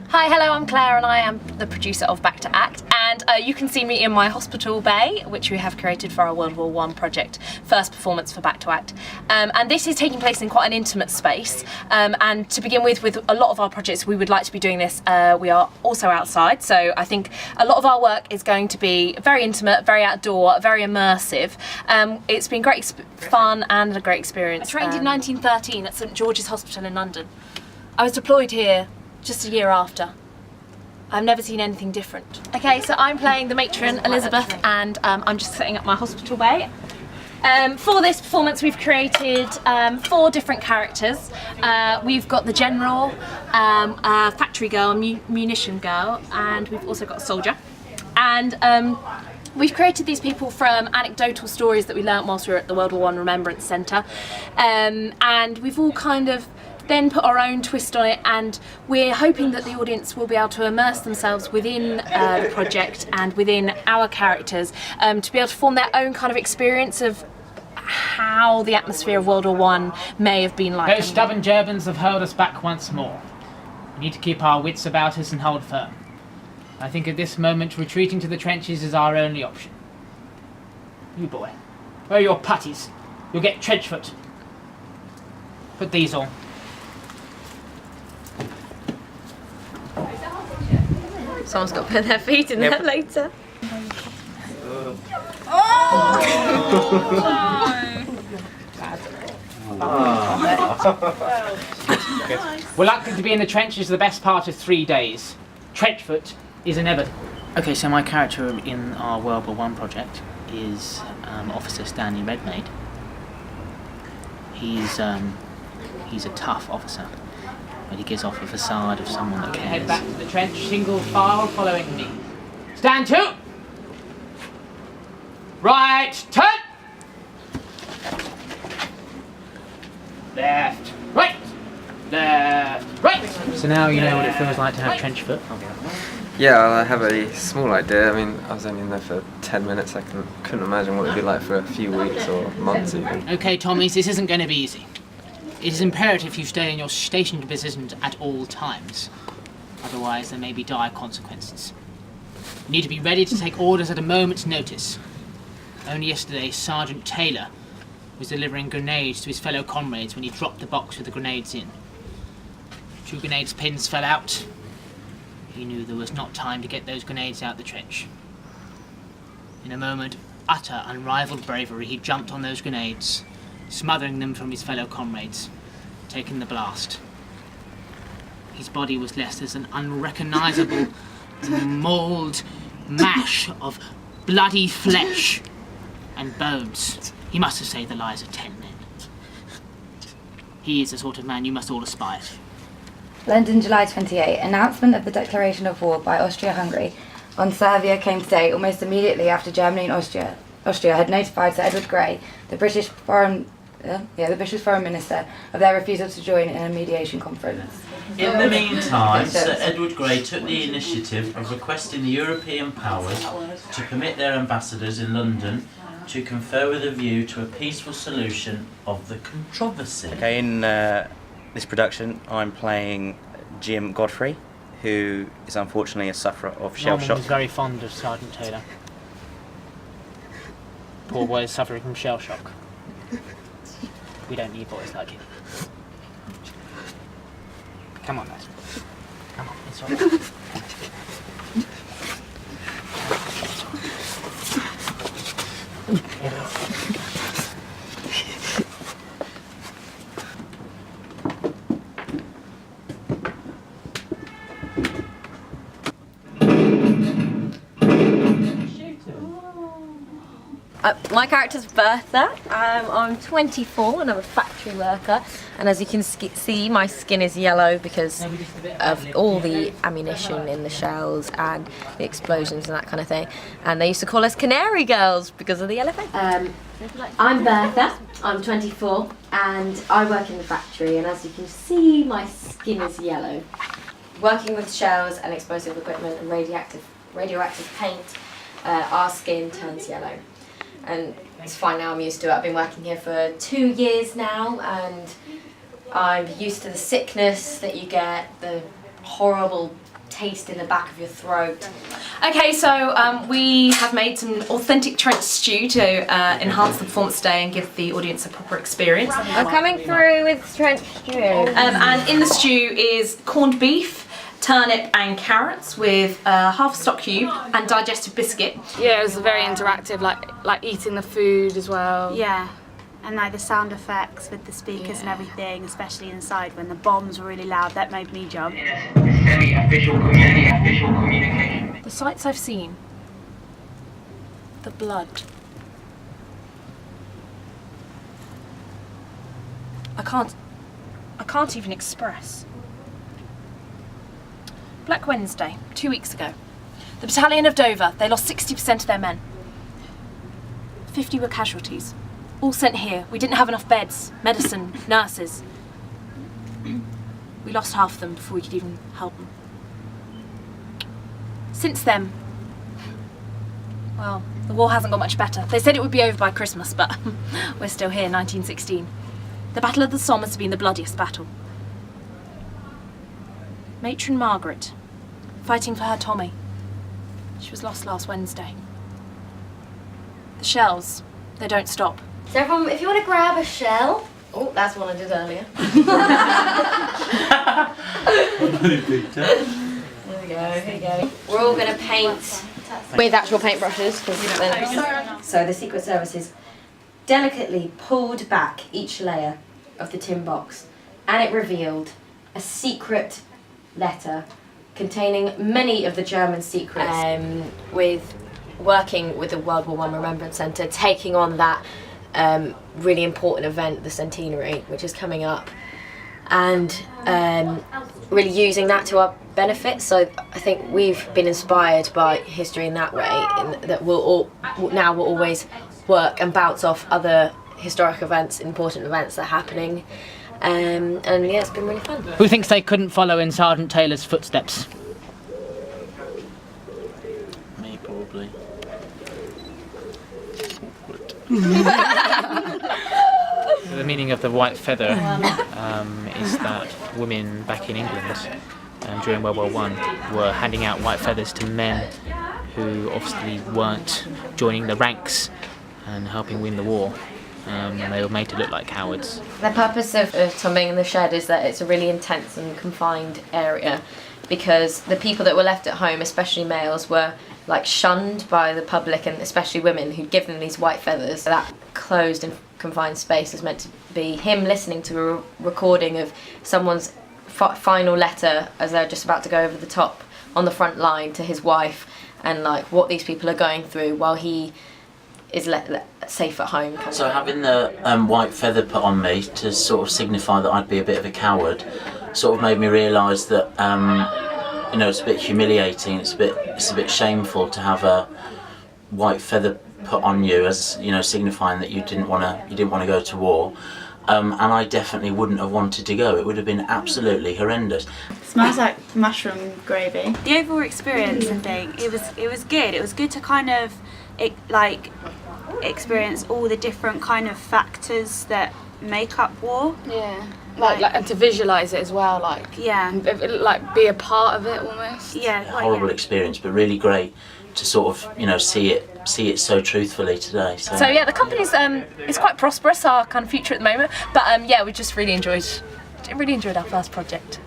Hi, hello, I'm Claire and I am the producer of Back to Act, and you can see me in my hospital bay, which we have created for our World War I project, first performance for Back to Act. And this is taking place in quite an intimate space, and to begin with a lot of our projects we would like to be doing this, we are also outside, so I think a lot of our work is going to be very intimate, very outdoor, very immersive. It's been great fun and a great experience. I trained in 1913 at St George's Hospital in London. I was deployed here just a year after. I've never seen anything different. Okay, so I'm playing the matron, Elizabeth, and I'm just setting up my hospital bay. For this performance we've created 4 different characters. We've got the general, a factory girl, a munition girl, and we've also got a soldier. And we've created these people from anecdotal stories that we learnt whilst we were at the World War I Remembrance Centre. And we've all kind of then put our own twist on it, and we're hoping that the audience will be able to immerse themselves within the project and within our characters, to be able to form their own kind of experience of how the atmosphere of World War I may have been like. Those stubborn Germans have held us back once more. We need to keep our wits about us and hold firm. I think at this moment retreating to the trenches is our only option. You boy, where are your putties? You'll get trench foot. Put these on. Someone's got to put their feet in there later. We're likely to be in the trenches the best part of 3 days. Trench foot is inevitable. Okay, so my character in our World War I project is Officer Stanley Redmayne. He's a tough officer, but he gives off a facade of someone that cares. Head back to the trench, single file following me. Stand to! Right, turn! Left, right! Left, right! So now you know what it feels like to have trench foot. Yeah, I have a small idea. I mean, I was only in there for 10 minutes. I couldn't imagine what it'd be like for a few weeks or months even. Okay, Tommies, this isn't going to be easy. It is imperative you stay in your stationed positions at all times. Otherwise, there may be dire consequences. You need to be ready to take orders at a moment's notice. Only yesterday, Sergeant Taylor was delivering grenades to his fellow comrades when he dropped the box with the grenades in. 2 grenades pins fell out. He knew there was not time to get those grenades out the trench. In a moment of utter, unrivaled bravery, he jumped on those grenades, smothering them from his fellow comrades, taking the blast. His body was left as an unrecognisable mould mash of bloody flesh and bones. He must have saved the lives of 10 men. He is the sort of man you must all aspire to. London, July 28. Announcement of the declaration of war by Austria-Hungary on Serbia came today almost immediately after Germany and Austria had notified Sir Edward Grey, the British Foreign Minister, of their refusal to join in a mediation conference. In the meantime, Sir Edward Grey took the initiative of requesting the European powers to permit their ambassadors in London to confer with a view to a peaceful solution of the controversy. Okay, in this production, I'm playing Jim Godfrey, who is unfortunately a sufferer of shell shock. Norman was very fond of Sergeant Taylor. Poor boy is suffering from shell shock. We don't need boys like him. Come on, lads. Come on, it's all right. My character's Bertha. I'm 24 and I'm a factory worker, and as you can see my skin is yellow because of all the ammunition in the shells and the explosions and that kind of thing, and they used to call us Canary Girls because of the yellow face. I'm Bertha, I'm 24 and I work in the factory, and as you can see my skin is yellow. Working with shells and explosive equipment and radioactive paint, our skin turns yellow. And it's fine now, I'm used to it. I've been working here for 2 years now, and I'm used to the sickness that you get, the horrible taste in the back of your throat. Okay, so we have made some authentic trench stew to enhance the performance today and give the audience a proper experience. I'm coming through with trench stew. And in the stew is corned beef, turnip and carrots with half a stock cube and digestive biscuit. Yeah, it was very interactive, like eating the food as well. Yeah, and like the sound effects with the speakers and everything, especially inside when the bombs were really loud, that made me jump. Semi-official communication. The sights I've seen, the blood. I can't even express. Black Wednesday, 2 weeks ago. The battalion of Dover, they lost 60% of their men. 50 were casualties. All sent here. We didn't have enough beds, medicine, nurses. We lost half of them before we could even help them. Since then, well, the war hasn't got much better. They said it would be over by Christmas, but we're still here, 1916. The Battle of the Somme has been the bloodiest battle. Matron Margaret, fighting for her Tommy. She was lost last Wednesday. The shells, they don't stop. So everyone, if you want to grab a shell, oh, that's one I did earlier. Here we go. We're all going to paint with actual paintbrushes. So the Secret Services delicately pulled back each layer of the tin box, and it revealed a secret letter containing many of the German secrets. With working with the World War I Remembrance Centre, taking on that really important event, the centenary, which is coming up, and really using that to our benefit. So I think we've been inspired by history in that way, that will always work and bounce off other historic events, important events that are happening. And yeah, it's been really fun. Who thinks they couldn't follow in Sergeant Taylor's footsteps? Me, probably. The meaning of the white feather is that women back in England during World War I were handing out white feathers to men who obviously weren't joining the ranks and helping win the war. And they were made to look like cowards. The purpose of Tombing in the Shed is that it's a really intense and confined area, because the people that were left at home, especially males, were like shunned by the public, and especially women who'd given them these white feathers. That closed and confined space is meant to be him listening to a recording of someone's final letter as they're just about to go over the top on the front line to his wife, and like what these people are going through while he is safe at home. So having the white feather put on me to sort of signify that I'd be a bit of a coward sort of made me realise that you know, it's a bit humiliating, it's a bit shameful to have a white feather put on you, as you know, signifying that you didn't want to go to war. And I definitely wouldn't have wanted to go. It would have been absolutely horrendous. Smells like mushroom gravy. The overall experience, I think, it was good. It was good to kind of experience all the different kind of factors that make up war. Yeah. Like and to visualise it as well, like be a part of it almost. Yeah. Horrible experience, but really great to sort of, you know, see it so truthfully today. So yeah, the company's it's quite prosperous, our kind of future at the moment. But yeah, we just really enjoyed our first project.